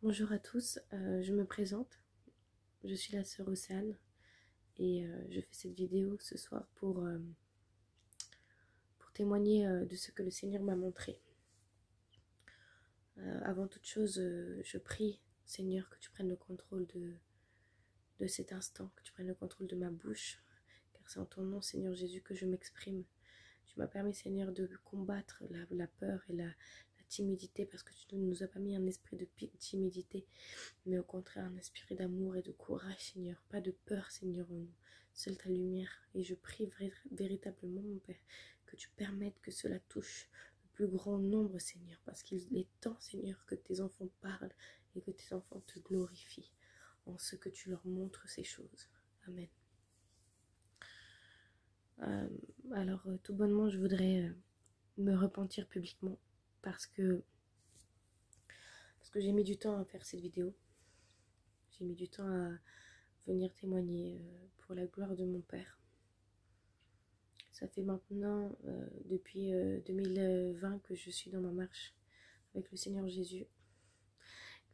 Bonjour à tous, je me présente, je suis la sœur Océane et je fais cette vidéo ce soir pour témoigner de ce que le Seigneur m'a montré. Avant toute chose, je prie, Seigneur, que tu prennes le contrôle de cet instant, que tu prennes le contrôle de ma bouche, car c'est en ton nom, Seigneur Jésus, que je m'exprime. Tu m'as permis, Seigneur, de combattre la peur et la timidité, parce que tu ne nous as pas mis un esprit de timidité, mais au contraire un esprit d'amour et de courage, Seigneur. Pas de peur, Seigneur, en nous. Seule ta lumière. Et je prie véritablement, mon Père, que tu permettes que cela touche le plus grand nombre, Seigneur, parce qu'il est temps, Seigneur, que tes enfants parlent et que tes enfants te glorifient en ce que tu leur montres ces choses. Amen. Alors, tout bonnement, je voudrais me repentir publiquement parce que j'ai mis du temps à faire cette vidéo. J'ai mis du temps à venir témoigner pour la gloire de mon Père. Ça fait maintenant depuis 2020 que je suis dans ma marche avec le Seigneur Jésus,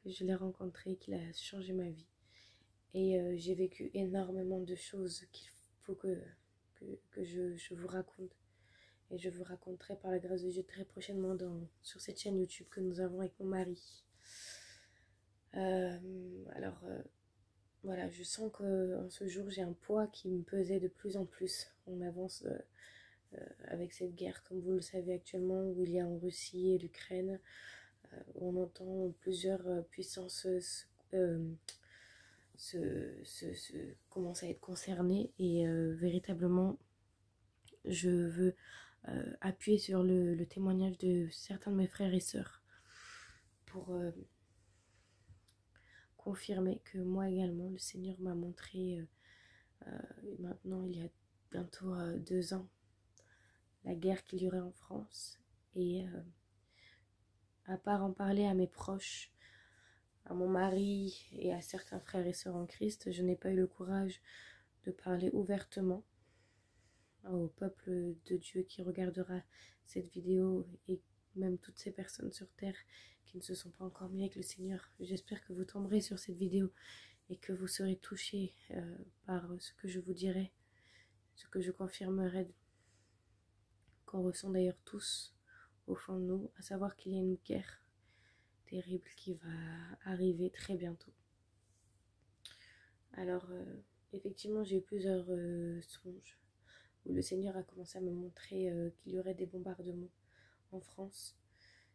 que je l'ai rencontré, qu'il a changé ma vie. Et j'ai vécu énormément de choses qu'il faut que je vous raconte. Et je vous raconterai par la grâce de Dieu très prochainement sur cette chaîne YouTube que nous avons avec mon mari. Voilà, je sens qu'en ce jour, j'ai un poids qui me pesait de plus en plus. On avance avec cette guerre, comme vous le savez actuellement, où il y a en Russie et l'Ukraine. On entend plusieurs puissances commencent à être concernées. Et véritablement, je veux appuyer sur le témoignage de certains de mes frères et sœurs pour confirmer que moi également, le Seigneur m'a montré maintenant, il y a bientôt 2 ans, la guerre qu'il y aurait en France. Et à part en parler à mes proches, à mon mari et à certains frères et sœurs en Christ, je n'ai pas eu le courage de parler ouvertement au peuple de Dieu qui regardera cette vidéo et même toutes ces personnes sur terre qui ne se sont pas encore mis avec le Seigneur. J'espère que vous tomberez sur cette vidéo et que vous serez touchés par ce que je vous dirai, ce que je confirmerai, qu'on ressent d'ailleurs tous au fond de nous, à savoir qu'il y a une guerre terrible qui va arriver très bientôt. Alors, effectivement, j'ai eu plusieurs songes où le Seigneur a commencé à me montrer qu'il y aurait des bombardements en France.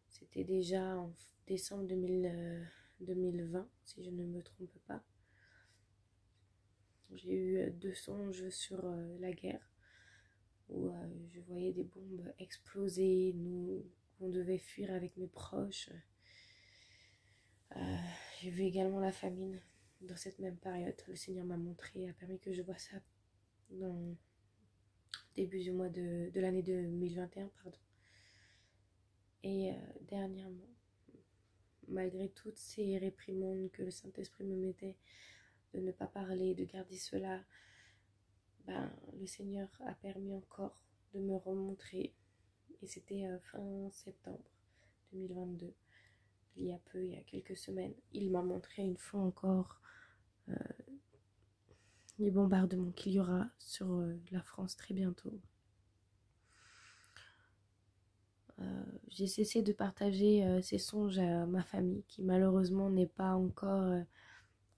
C'était déjà en décembre 2020, si je ne me trompe pas. J'ai eu 2 songes sur la guerre, où je voyais des bombes exploser, on devait fuir avec mes proches. J'ai vu également la famine dans cette même période. Le Seigneur m'a montré, a permis que je vois ça dans le début du mois de l'année 2021, pardon. Et dernièrement, malgré toutes ces réprimandes que le Saint-Esprit me mettait de ne pas parler, de garder cela, le Seigneur a permis encore de me remontrer. Et c'était fin septembre 2022, il y a quelques semaines. Il m'a montré une fois encore les bombardements qu'il y aura sur la France très bientôt. J'ai cessé de partager ces songes à ma famille, qui malheureusement n'est pas encore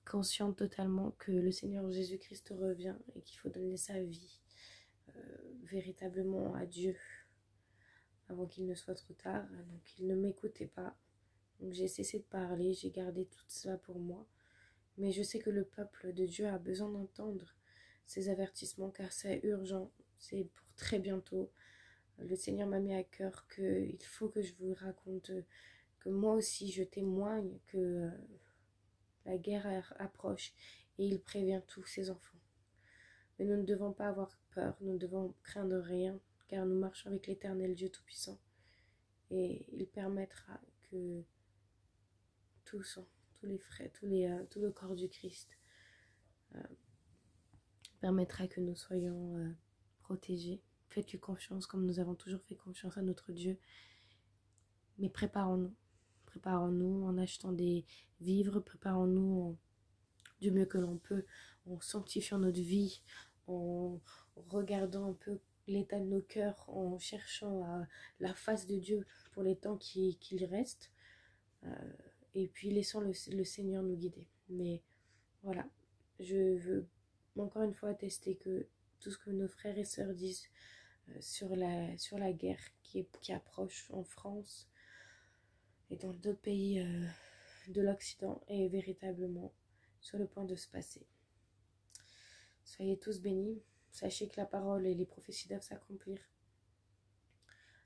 consciente totalement que le Seigneur Jésus-Christ revient et qu'il faut donner sa vie véritablement à Dieu avant qu'il ne soit trop tard. Donc il ne m'écoutait pas. Donc j'ai cessé de parler, j'ai gardé tout cela pour moi. Mais je sais que le peuple de Dieu a besoin d'entendre ces avertissements, car c'est urgent, c'est pour très bientôt. Le Seigneur m'a mis à cœur qu'il faut que je vous raconte que moi aussi je témoigne que la guerre approche et il prévient tous ses enfants. Mais nous ne devons pas avoir peur, nous ne devons craindre rien, car nous marchons avec l'Éternel Dieu Tout-Puissant. Et il permettra que tous les frères, tout le corps du Christ permettra que nous soyons protégés. Faites-lui confiance comme nous avons toujours fait confiance à notre Dieu. Mais préparons-nous Préparons-nous en achetant des vivres, préparons-nous du mieux que l'on peut, en sanctifiant notre vie, en regardant un peu l'état de nos cœurs, en cherchant la face de Dieu pour les temps qu'il reste. Et puis laissons le Seigneur nous guider. Mais voilà, je veux encore une fois attester que tout ce que nos frères et sœurs disent sur la guerre qui approche en France et dans d'autres pays de l'Occident est véritablement sur le point de se passer. Soyez tous bénis. Sachez que la parole et les prophéties doivent s'accomplir.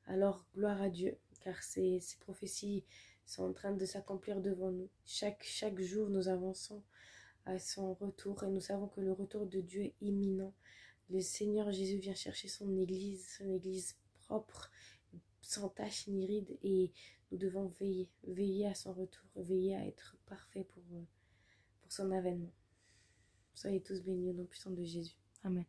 Alors, gloire à Dieu, car ces prophéties sont en train de s'accomplir devant nous. Chaque jour, nous avançons à son retour et nous savons que le retour de Dieu est imminent. Le Seigneur Jésus vient chercher son église propre, sans tache ni ride, et nous devons veiller à son retour, veiller à être parfait pour son avènement. Soyez tous bénis au nom puissant de Jésus. Amen.